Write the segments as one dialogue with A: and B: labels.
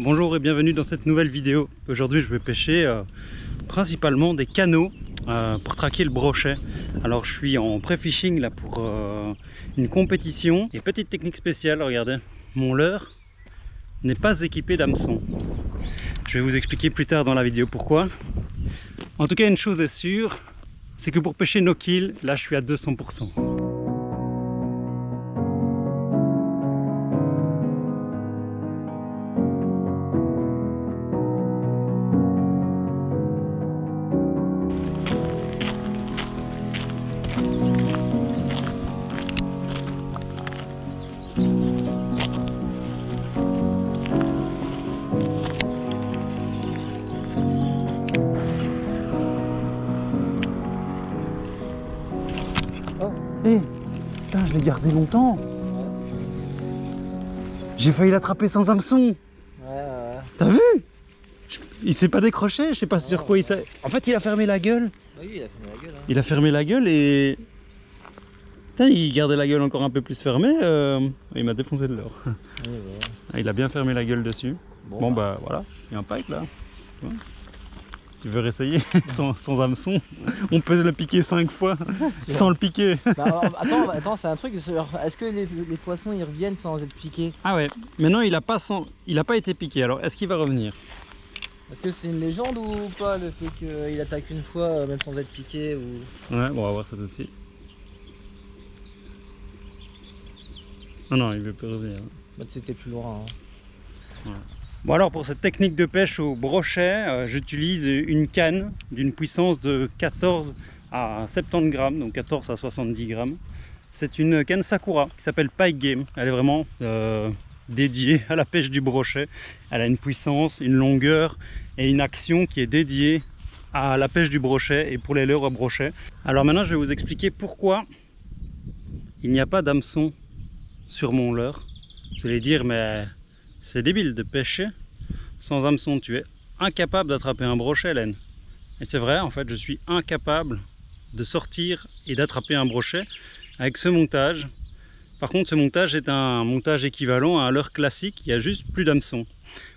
A: Bonjour et bienvenue dans cette nouvelle vidéo. Aujourd'hui je vais pêcher principalement des canaux pour traquer le brochet. Alors je suis en pré-fishing là pour une compétition. Et petite technique spéciale, regardez, mon leurre n'est pas équipé d'hameçon. Je vais vous expliquer plus tard dans la vidéo pourquoi. En tout cas une chose est sûre, c'est que pour pêcher no kill, là je suis à 200%. Hé, putain, je l'ai gardé longtemps. J'ai failli l'attraper sans hameçon.
B: Ouais.
A: T'as vu? Il s'est pas décroché, je sais pas sur quoi il s'est... En fait, il a fermé la gueule.
B: Oui, il a fermé la gueule. Hein.
A: Il a fermé la gueule et... Putain, il gardait la gueule encore un peu plus fermée. Il m'a défoncé de l'or.
B: Oui,
A: Il a bien fermé la gueule dessus. Bon bah voilà, il y a un pike là. Tu veux réessayer sans hameçon? On peut le piquer 5 fois sans le piquer.
B: Bah, attends, c'est un truc. Est-ce que les poissons ils reviennent sans être piqués?
A: Ah ouais, maintenant il a pas été piqué. Alors est-ce qu'il va revenir?
B: Est-ce que c'est une légende ou pas le fait qu'il attaque une fois même sans être piqué ou...
A: Ouais, bon, on va voir ça tout de suite. Non, il veut plus revenir.
B: Bah, c'était plus loin. Hein.
A: Voilà. Bon alors pour cette technique de pêche au brochet, j'utilise une canne d'une puissance de 14 à 70 grammes, donc 14 à 70 grammes. C'est une canne Sakura qui s'appelle Pike Game. Elle est vraiment dédiée à la pêche du brochet. Elle a une puissance, une longueur et une action qui est dédiée à la pêche du brochet et pour les leurres au brochet. Alors maintenant je vais vous expliquer pourquoi il n'y a pas d'hameçon sur mon leurre. Vous allez dire mais... c'est débile de pêcher sans hameçon, tu es incapable d'attraper un brochet, Hélène. Et c'est vrai, en fait, je suis incapable de sortir et d'attraper un brochet avec ce montage. Par contre, ce montage est un montage équivalent à un leurre classique, il y a juste plus d'hameçon.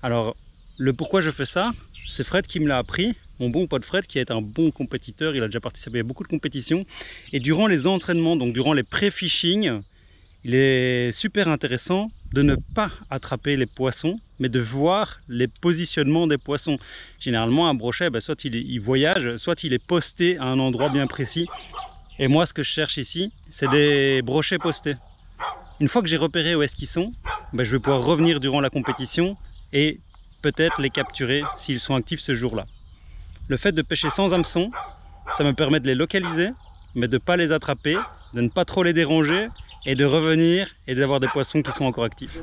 A: Alors, le pourquoi je fais ça, c'est Fred qui me l'a appris, mon bon pote Fred qui est un bon compétiteur, il a déjà participé à beaucoup de compétitions. Et durant les entraînements, donc durant les pré-fishing, il est super intéressant de ne pas attraper les poissons, mais de voir les positionnements des poissons. Généralement, un brochet, soit il voyage, soit il est posté à un endroit bien précis. Et moi, ce que je cherche ici, c'est des brochets postés. Une fois que j'ai repéré où est-ce qu'ils sont, je vais pouvoir revenir durant la compétition et peut-être les capturer s'ils sont actifs ce jour-là. Le fait de pêcher sans hameçon, ça me permet de les localiser, mais de ne pas les attraper, de ne pas trop les déranger, et de revenir et d'avoir des poissons qui sont encore actifs.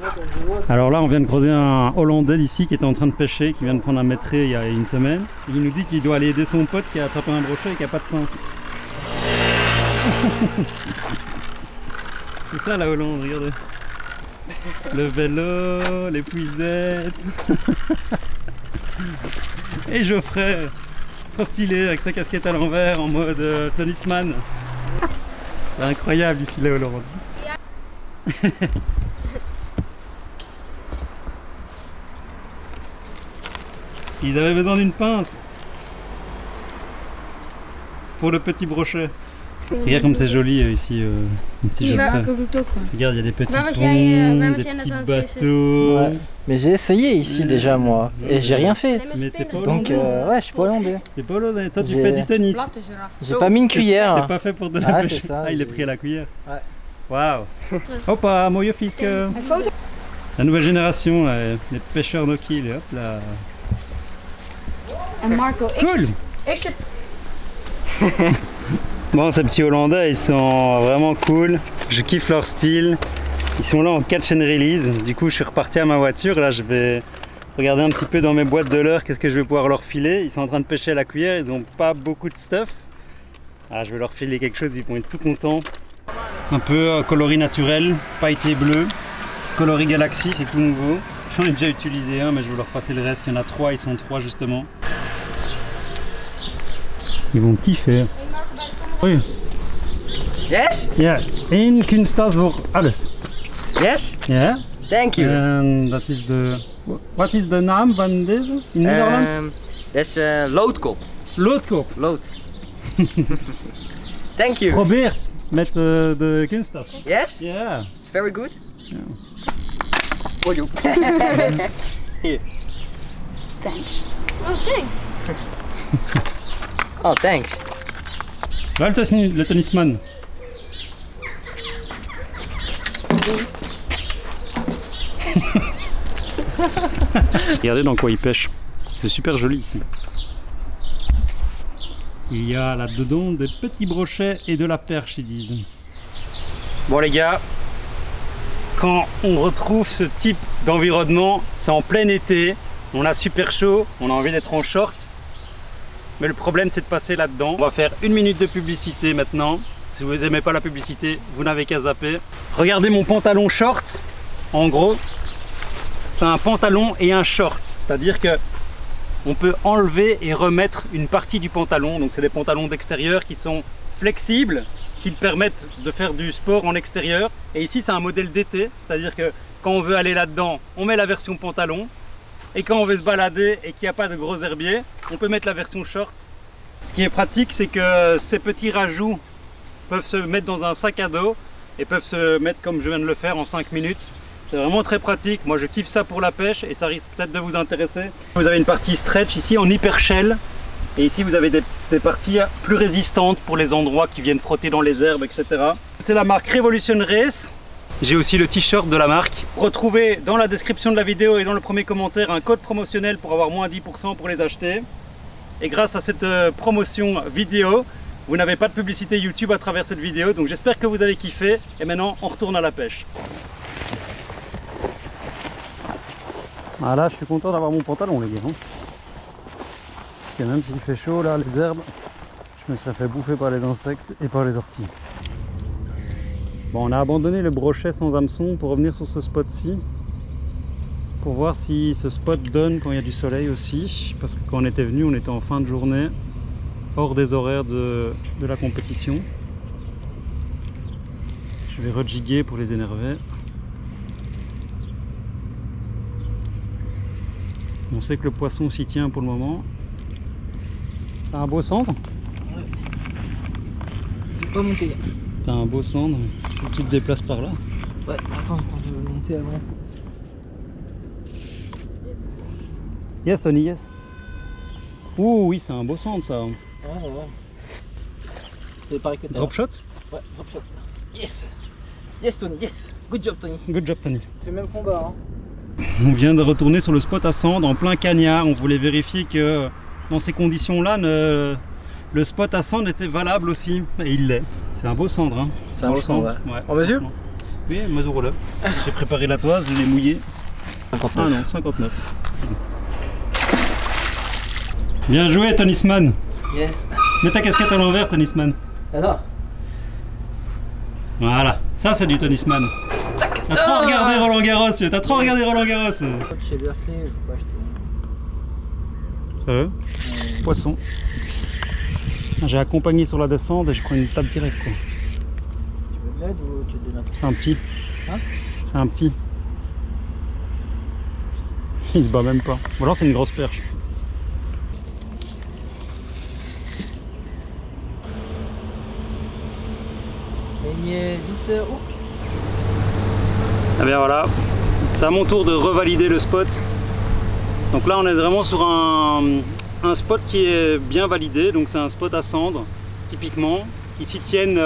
A: Alors là on vient de croiser un Hollandais d'ici qui était en train de pêcher, qui vient de prendre un mètré il y a une semaine. Il nous dit qu'il doit aller aider son pote qui a attrapé un brochet et qui n'a pas de pince. C'est ça la Hollande, regardez. Le vélo, les puisettes. Et Geoffrey, trop stylé avec sa casquette à l'envers en mode tennisman. C'est incroyable ici la Hollande. Ils avaient besoin d'une pince pour le petit brochet. Regarde comme c'est joli ici, un petit jeu. Regarde, il y a des petits ponts, des petits bateaux.
B: Ouais. Mais j'ai essayé ici déjà moi, et j'ai rien fait.
A: Mais t'es pas
B: donc ouais, je suis pas hollandais.
A: T'es pas hollandais, toi tu fais du tennis.
B: J'ai pas mis une cuillère.
A: T'es pas fait pour de la pêche.
B: Ça,
A: il est pris à la cuillère.
B: Ouais.
A: Waouh. Hoppa, mooie fiske. La nouvelle génération, les pêcheurs no kill, hop là. Cool. Bon, ces petits Hollandais, ils sont vraiment cool. Je kiffe leur style. Ils sont là en catch and release. Du coup, je suis reparti à ma voiture. Là, je vais regarder un petit peu dans mes boîtes de leurre qu'est-ce que je vais pouvoir leur filer. Ils sont en train de pêcher à la cuillère. Ils n'ont pas beaucoup de stuff. Ah, je vais leur filer quelque chose. Ils vont être tout contents. Un peu coloris naturel, pailleté bleu. Coloris Galaxy, c'est tout nouveau. J'en ai déjà utilisé un, mais je vais leur passer le reste. Il y en a 3, ils sont 3 justement. Ils vont kiffer. Oui.
B: Yes?
A: Ja, 1 kunsttas voor alles.
B: Yes?
A: Ja?
B: Thank you.
A: And that is the... What is the name van deze in Netherlands?
B: That's loodkop.
A: Loodkop.
B: Lood. Thank you.
A: Probeert met de kunstaf.
B: Yes?
A: Yeah.
B: It's very good.
A: Yeah.
B: For you. Here.
C: Thanks. Oh, thanks.
B: Oh, thanks.
A: Là le tennisman. Regardez dans quoi il pêche. C'est super joli ici. Il y a là-dedans des petits brochets et de la perche, ils disent. Bon les gars, quand on retrouve ce type d'environnement, c'est en plein été, on a super chaud, on a envie d'être en short. Mais le problème c'est de passer là-dedans. On va faire 1 minute de publicité maintenant. Si vous n'aimez pas la publicité, vous n'avez qu'à zapper. Regardez mon pantalon short. En gros, c'est un pantalon et un short. C'est-à-dire que on peut enlever et remettre une partie du pantalon. Donc c'est des pantalons d'extérieur qui sont flexibles, qui permettent de faire du sport en extérieur. Et ici c'est un modèle d'été, c'est-à-dire que quand on veut aller là-dedans, on met la version pantalon. Et quand on veut se balader et qu'il n'y a pas de gros herbiers, on peut mettre la version short. Ce qui est pratique, c'est que ces petits rajouts peuvent se mettre dans un sac à dos et peuvent se mettre comme je viens de le faire en 5 minutes. C'est vraiment très pratique. Moi je kiffe ça pour la pêche et ça risque peut-être de vous intéresser. Vous avez une partie stretch ici en hyper shell et ici vous avez des parties plus résistantes pour les endroits qui viennent frotter dans les herbes, etc. C'est la marque Revolution Race. J'ai aussi le t-shirt de la marque. Retrouvez dans la description de la vidéo et dans le premier commentaire un code promotionnel pour avoir moins 10% pour les acheter. Et grâce à cette promotion vidéo, vous n'avez pas de publicité YouTube à travers cette vidéo. Donc j'espère que vous avez kiffé. Et maintenant, on retourne à la pêche. Voilà, je suis content d'avoir mon pantalon les gars. Parce que même s'il fait chaud là, les herbes, je me serais fait bouffer par les insectes et par les orties. Bon, on a abandonné le brochet sans hameçon pour revenir sur ce spot-ci. Pour voir si ce spot donne quand il y a du soleil aussi. Parce que quand on était venu, on était en fin de journée, hors des horaires de la compétition. Je vais rejiguer pour les énerver. On sait que le poisson s'y tient pour le moment. C'est un beau cendre.
B: Ouais. Je vais pas monter.
A: T'as un beau cendre. Tu te déplaces par là.
B: Ouais, attends, je vais monter avant.
A: Yes Tony, yes. Ouh oui, c'est un beau cendre ça.
B: Ouais. C'est pareil que
A: Drop shot?
B: Ouais, drop shot. Yes. Yes Tony, yes. Good job Tony.
A: Good job Tony.
B: C'est le même combat hein.
A: On vient de retourner sur le spot à cendre en plein cagnard. On voulait vérifier que dans ces conditions-là, le spot à cendre était valable aussi. Et il l'est. C'est un beau cendre. Hein.
B: C'est un beau cendre, ouais. On mesure?
A: Oui, mesure-le. J'ai préparé la toise, je l'ai mouillé.
B: 59.
A: Ah non, 59. Bien joué, tennisman.
B: Yes.
A: Mets ta casquette à l'envers, tennisman.
B: Alors.
A: Voilà, ça c'est du tennisman. T'as trop regardé Roland Garros, t'as trop regardé Roland Garros.
B: Chez Berkeley, je peux pas acheter.
A: Ça va? Poisson. J'ai accompagné sur la descente et je prends une tape directe quoi.
B: Tu veux de l'aide ou tu te donnes un peu?
A: C'est un petit.
B: Hein?
A: C'est un petit. Il se bat même pas. Ou alors c'est une grosse perche.
B: Hook.
A: Et bien voilà, c'est à mon tour de revalider le spot. Donc là on est vraiment sur un spot qui est bien validé, donc c'est un spot à cendre typiquement. Ils s'y tiennent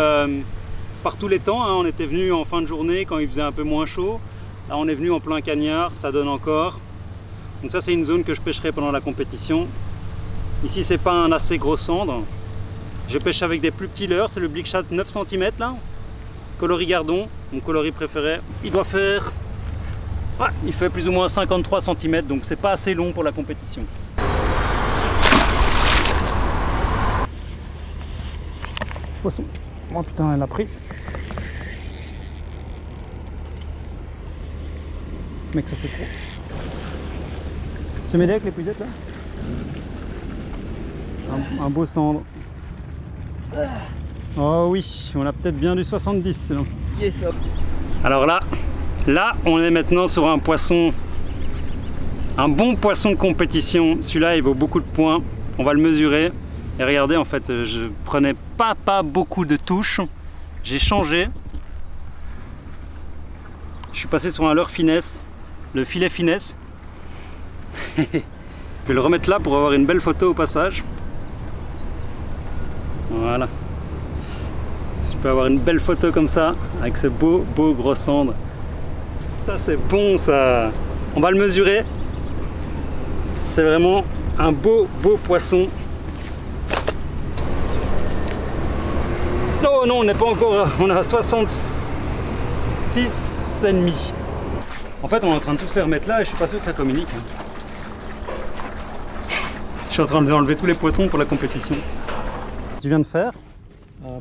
A: par tous les temps, hein. On était venu en fin de journée quand il faisait un peu moins chaud. Là on est venu en plein cagnard, ça donne encore. Donc ça c'est une zone que je pêcherai pendant la compétition. Ici c'est pas un assez gros cendre. Je pêche avec des plus petits leurres, c'est le Big Shad 9 cm là. Coloris Gardon, mon coloris préféré. Il doit faire... Ouais, il fait plus ou moins 53 cm, donc c'est pas assez long pour la compétition. Poisson. Oh putain, elle a pris. Mec, ça c'est trop. Tu m'aider avec les puisettes là? Un beau cendre. Oh oui, on a peut-être bien du 70 là.
B: Yes.
A: Alors là, Là, on est maintenant sur un poisson, un bon poisson de compétition. Celui-là, il vaut beaucoup de points. On va le mesurer. Et regardez, en fait, je prenais pas beaucoup de touches. J'ai changé. Je suis passé sur un leurre finesse, le filet finesse. Je vais le remettre là pour avoir une belle photo au passage. Voilà. Je peux avoir une belle photo comme ça, avec ce beau gros cendre. Ça c'est bon ça. On va le mesurer. C'est vraiment un beau poisson. Oh non, on n'est pas encore, on est à 66,5. En fait, on est en train de tous les remettre là et je suis pas sûr que ça communique. Je suis en train d'enlever tous les poissons pour la compétition. Tu viens de faire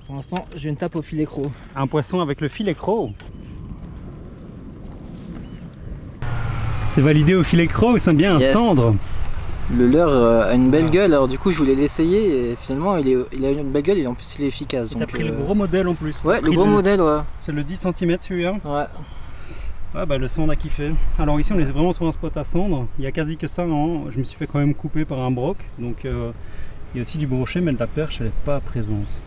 B: pour l'instant, j'ai une tape au filet croc.
A: un poisson avec le filet croc. C'est validé au filet croc ou c'est bien un cendre?
B: Le leurre a une belle gueule, alors du coup je voulais l'essayer et finalement il a une belle gueule et en plus il est efficace.
A: T'as pris le gros modèle en plus.
B: Ouais, le gros modèle, ouais.
A: C'est le 10 cm celui-là.
B: Ouais.
A: Ouais, bah le cendre a kiffé. Alors ici on est vraiment sur un spot à cendre. Il y a quasi que ça, hein. Je me suis fait quand même couper par un broc. Donc il y a aussi du brochet, mais la perche elle n'est pas présente.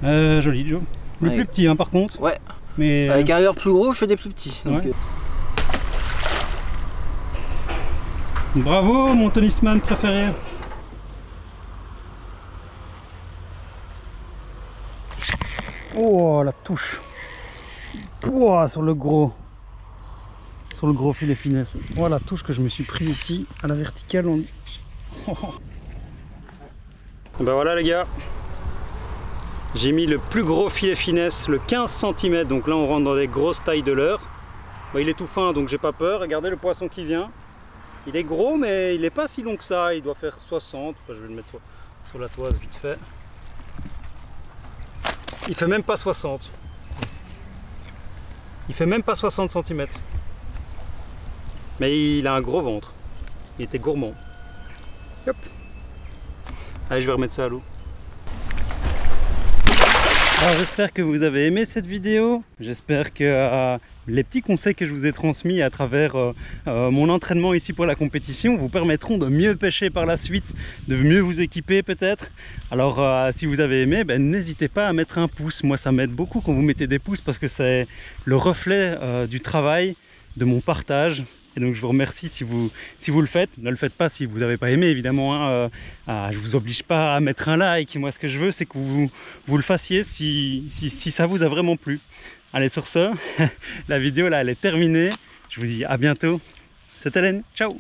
A: Joli Joe. Le plus petit hein, par contre.
B: Ouais.
A: Mais
B: avec un leurre plus gros, je fais des plus petits. Donc,
A: ouais. Bravo mon tennisman préféré. Oh la touche. Pouah, sur le gros filet finesse. Oh la touche que je me suis pris ici à la verticale. Ben voilà les gars. J'ai mis le plus gros filet finesse, le 15 cm. Donc là on rentre dans des grosses tailles de leurre. Bon, il est tout fin donc j'ai pas peur. Regardez le poisson qui vient. Il est gros mais il n'est pas si long que ça, il doit faire 60, je vais le mettre sur la toise vite fait. Il fait même pas 60. Il fait même pas 60 cm. Mais il a un gros ventre. Il était gourmand. Hop. Allez, je vais remettre ça à l'eau. Alors j'espère que vous avez aimé cette vidéo. J'espère que les petits conseils que je vous ai transmis à travers mon entraînement ici pour la compétition vous permettront de mieux pêcher par la suite, de mieux vous équiper peut-être. Alors si vous avez aimé, n'hésitez pas à mettre un pouce. Moi ça m'aide beaucoup quand vous mettez des pouces parce que c'est le reflet du travail, de mon partage. Et donc je vous remercie si vous le faites. Ne le faites pas si vous n'avez pas aimé évidemment. Hein. Je vous oblige pas à mettre un like. Moi ce que je veux c'est que vous le fassiez si ça vous a vraiment plu. Allez sur ce, la vidéo là elle est terminée. Je vous dis à bientôt. C'était Hélène, ciao.